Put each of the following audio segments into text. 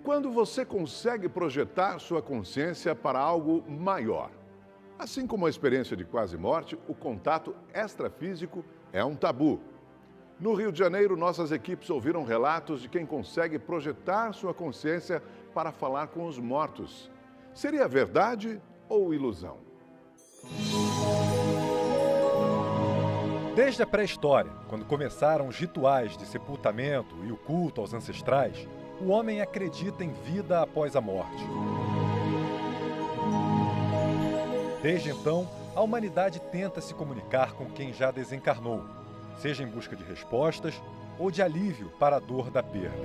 quando você consegue projetar sua consciência para algo maior. Assim como a experiência de quase morte, o contato extrafísico é um tabu. No Rio de Janeiro, nossas equipes ouviram relatos de quem consegue projetar sua consciência para falar com os mortos. Seria verdade ou ilusão? Desde a pré-história, quando começaram os rituais de sepultamento e o culto aos ancestrais, o homem acredita em vida após a morte. Desde então, a humanidade tenta se comunicar com quem já desencarnou, seja em busca de respostas ou de alívio para a dor da perda.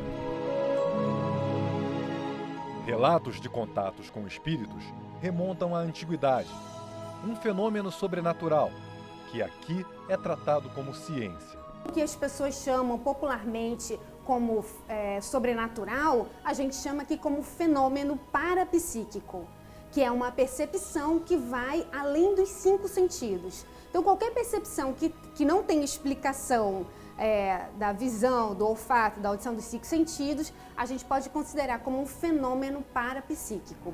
Relatos de contatos com espíritos remontam à antiguidade, um fenômeno sobrenatural que aqui é tratado como ciência. O que as pessoas chamam popularmente como sobrenatural, a gente chama aqui como fenômeno parapsíquico, que é uma percepção que vai além dos 5 sentidos. Então, qualquer percepção que não tem explicação da visão, do olfato, da audição dos 5 sentidos, a gente pode considerar como um fenômeno parapsíquico.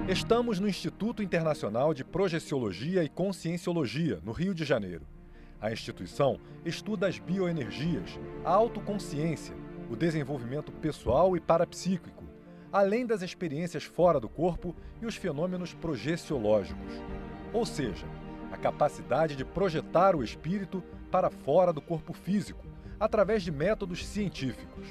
Estamos no Instituto Internacional de Projeciologia e Conscienciologia, no Rio de Janeiro. A instituição estuda as bioenergias, a autoconsciência, o desenvolvimento pessoal e parapsíquico, além das experiências fora do corpo e os fenômenos projeciológicos. Ou seja, a capacidade de projetar o espírito para fora do corpo físico, através de métodos científicos.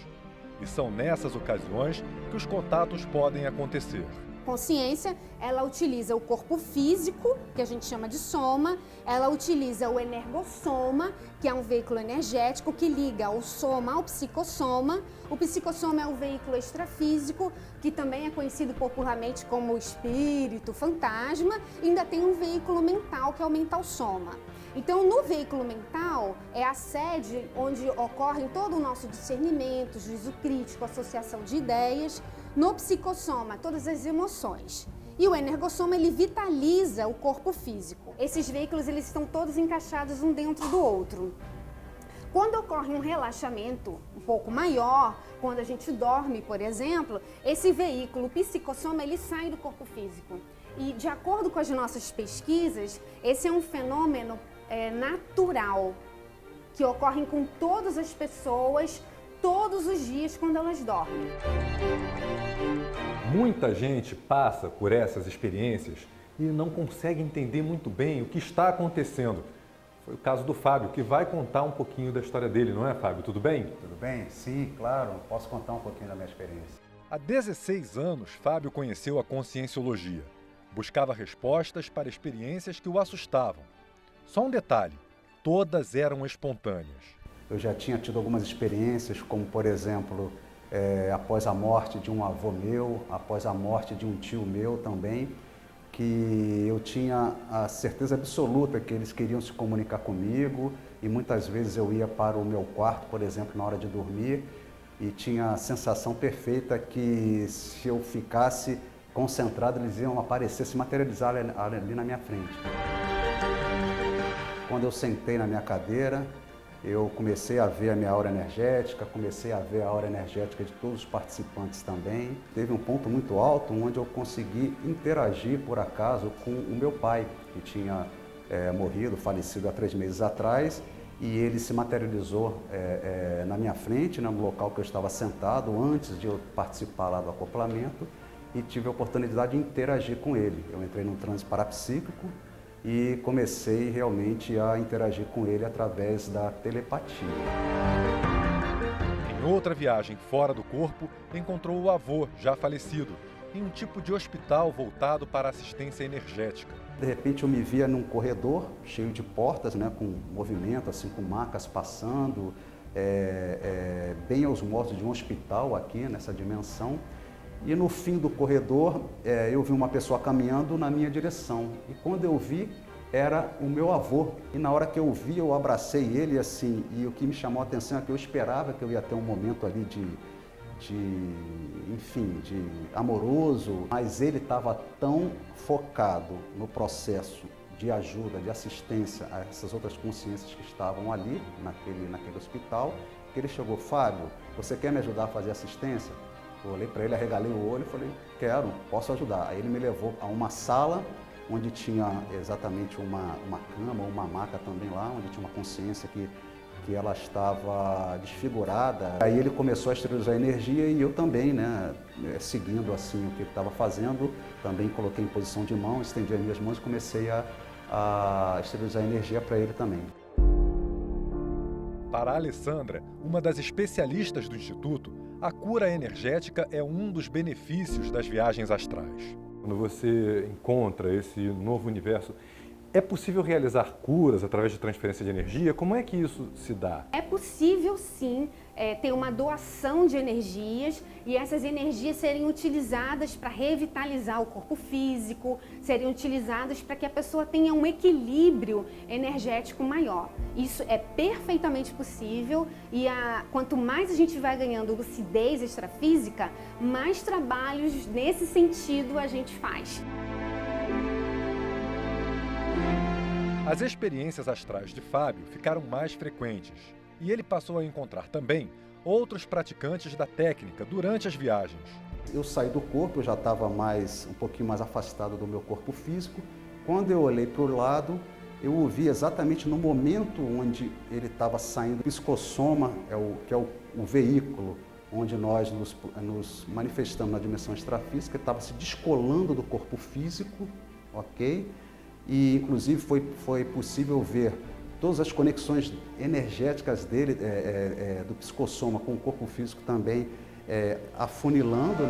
E são nessas ocasiões que os contatos podem acontecer. Consciência, ela utiliza o corpo físico, que a gente chama de soma, ela utiliza o energossoma, que é um veículo energético que liga o soma ao psicossoma. O psicossoma é o veículo extrafísico, que também é conhecido popularmente como espírito, fantasma, e ainda tem um veículo mental, que é o mental-soma. Então, no veículo mental, é a sede onde ocorre todo o nosso discernimento, juízo crítico, associação de ideias. No psicossoma, todas as emoções. E o energossoma, ele vitaliza o corpo físico. Esses veículos, eles estão todos encaixados um dentro do outro. Quando ocorre um relaxamento um pouco maior, quando a gente dorme, por exemplo, esse veículo, o psicossoma, ele sai do corpo físico. E, de acordo com as nossas pesquisas, esse é um fenômeno natural, que ocorre com todas as pessoas, todos os dias, quando elas dormem. Muita gente passa por essas experiências e não consegue entender muito bem o que está acontecendo. Foi o caso do Fábio, que vai contar um pouquinho da história dele, não é, Fábio? Tudo bem? Tudo bem? Sim, claro. Posso contar um pouquinho da minha experiência. Há 16 anos, Fábio conheceu a conscienciologia. Buscava respostas para experiências que o assustavam. Só um detalhe, todas eram espontâneas. Eu já tinha tido algumas experiências, como, por exemplo, após a morte de um avô meu, após a morte de um tio meu também, que eu tinha a certeza absoluta que eles queriam se comunicar comigo e muitas vezes eu ia para o meu quarto, por exemplo, na hora de dormir e tinha a sensação perfeita que se eu ficasse concentrado, eles iam aparecer, se materializar ali na minha frente. Quando eu sentei na minha cadeira, eu comecei a ver a minha aura energética, comecei a ver a aura energética de todos os participantes também. Teve um ponto muito alto onde eu consegui interagir, por acaso, com o meu pai, que tinha morrido, falecido há 3 meses atrás, e ele se materializou na minha frente, no local que eu estava sentado, antes de eu participar lá do acoplamento, e tive a oportunidade de interagir com ele. Eu entrei num transe parapsíquico, e comecei realmente a interagir com ele através da telepatia. Em outra viagem fora do corpo, encontrou o avô, já falecido, em um tipo de hospital voltado para assistência energética. De repente eu me via num corredor cheio de portas, com movimento, assim, com macas passando, bem aos moldes de um hospital aqui nessa dimensão. E no fim do corredor, eu vi uma pessoa caminhando na minha direção. E quando eu vi, era o meu avô. E na hora que eu vi, eu abracei ele assim. E o que me chamou a atenção é que eu esperava que eu ia ter um momento ali de amoroso. Mas ele estava tão focado no processo de ajuda, de assistência a essas outras consciências que estavam ali, naquele hospital, que ele chegou, Fábio, você quer me ajudar a fazer assistência? Eu olhei para ele, arregalei o olho e falei, quero, posso ajudar. Aí ele me levou a uma sala onde tinha exatamente uma cama, uma maca também lá, onde tinha uma consciência que ela estava desfigurada. Aí ele começou a esterilizar a energia e eu também, né, seguindo assim o que ele estava fazendo, também coloquei em posição de mão, estendi as minhas mãos e comecei a esterilizar a energia para ele também. Para a Alessandra, uma das especialistas do Instituto, a cura energética é um dos benefícios das viagens astrais. Quando você encontra esse novo universo, é possível realizar curas através de transferência de energia? Como é que isso se dá? É possível, sim, ter uma doação de energias e essas energias serem utilizadas para revitalizar o corpo físico, serem utilizadas para que a pessoa tenha um equilíbrio energético maior. Isso é perfeitamente possível e quanto mais a gente vai ganhando lucidez extrafísica, mais trabalhos nesse sentido a gente faz. As experiências astrais de Fábio ficaram mais frequentes e ele passou a encontrar também outros praticantes da técnica durante as viagens. Eu saí do corpo, eu já estava um pouquinho mais afastado do meu corpo físico. Quando eu olhei para o lado, eu o vi exatamente no momento onde ele estava saindo. O psicossoma, que é o veículo onde nós nos manifestamos na dimensão extrafísica, estava se descolando do corpo físico, ok? E, inclusive, foi possível ver todas as conexões energéticas dele, do psicossoma com o corpo físico também afunilando.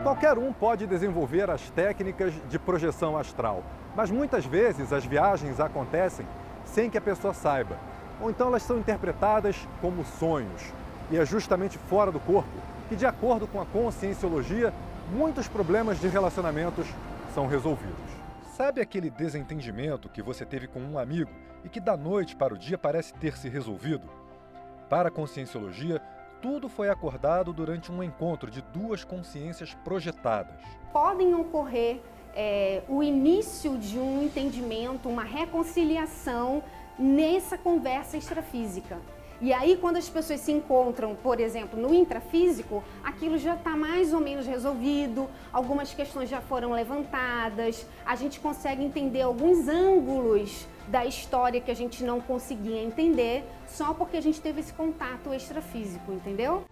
Qualquer um pode desenvolver as técnicas de projeção astral, mas muitas vezes as viagens acontecem sem que a pessoa saiba, ou então elas são interpretadas como sonhos. E é justamente fora do corpo que, de acordo com a conscienciologia, muitos problemas de relacionamentos são resolvidos. Sabe aquele desentendimento que você teve com um amigo e que da noite para o dia parece ter se resolvido? Para a conscienciologia, tudo foi acordado durante um encontro de duas consciências projetadas. Podem ocorrer o início de um entendimento, uma reconciliação nessa conversa extrafísica. E aí, quando as pessoas se encontram, por exemplo, no intrafísico, aquilo já está mais ou menos resolvido, algumas questões já foram levantadas, a gente consegue entender alguns ângulos da história que a gente não conseguia entender só porque a gente teve esse contato extrafísico, entendeu?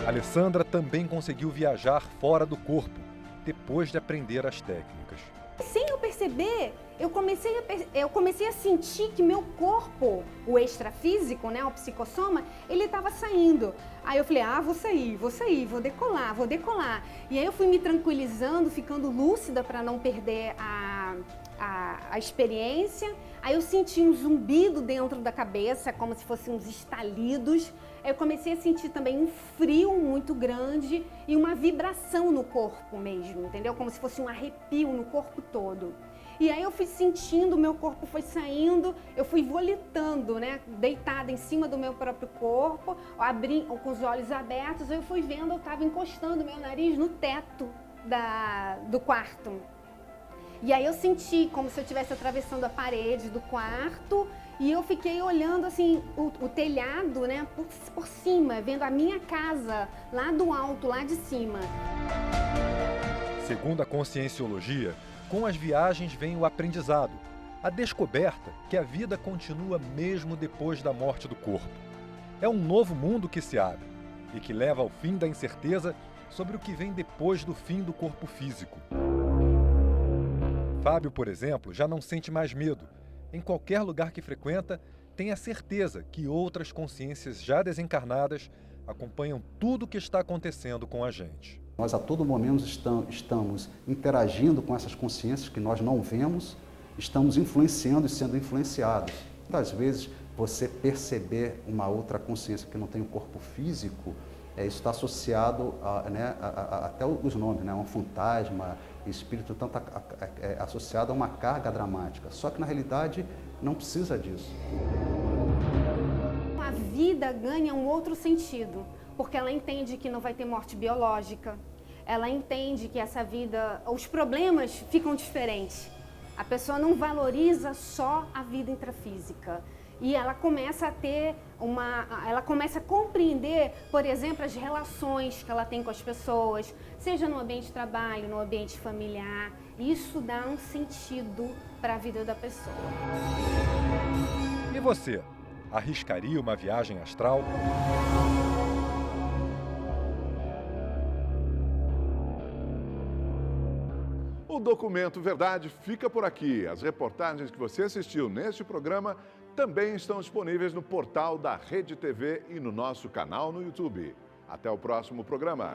Alessandra também conseguiu viajar fora do corpo, depois de aprender as técnicas. Sem eu perceber, eu comecei a sentir que meu corpo, o extrafísico, né, o psicossoma, ele estava saindo. Aí eu falei, vou sair, vou decolar. E aí eu fui me tranquilizando, ficando lúcida para não perder a experiência. Aí eu senti um zumbido dentro da cabeça, como se fossem uns estalidos. Aí eu comecei a sentir também um frio muito grande e uma vibração no corpo mesmo, entendeu? Como se fosse um arrepio no corpo todo. E aí eu fui sentindo, meu corpo foi saindo, eu fui volitando, né? Deitada em cima do meu próprio corpo, com os olhos abertos, eu fui vendo, eu estava encostando meu nariz no teto do quarto. E aí eu senti como se eu estivesse atravessando a parede do quarto e eu fiquei olhando assim o telhado, né, por cima, vendo a minha casa lá do alto, lá de cima. Segundo a conscienciologia, com as viagens vem o aprendizado, a descoberta que a vida continua mesmo depois da morte do corpo. É um novo mundo que se abre e que leva ao fim da incerteza sobre o que vem depois do fim do corpo físico. Fábio, por exemplo, já não sente mais medo. Em qualquer lugar que frequenta, tem a certeza que outras consciências já desencarnadas acompanham tudo o que está acontecendo com a gente. Nós a todo momento estamos interagindo com essas consciências que nós não vemos, estamos influenciando e sendo influenciados. Muitas vezes você perceber uma outra consciência que não tem o corpo físico, isso está associado até os nomes, né? Um fantasma, espírito tanto associado a uma carga dramática. Só que na realidade não precisa disso. A vida ganha um outro sentido, porque ela entende que não vai ter morte biológica, ela entende que essa vida, os problemas ficam diferentes. A pessoa não valoriza só a vida intrafísica. e ela começa a ter ela começa a compreender, por exemplo, as relações que ela tem com as pessoas, seja no ambiente de trabalho, no ambiente familiar. Isso dá um sentido para a vida da pessoa. E você, arriscaria uma viagem astral? O Documento Verdade fica por aqui. As reportagens que você assistiu neste programa também estão disponíveis no portal da Rede TV e no nosso canal no YouTube. Até o próximo programa.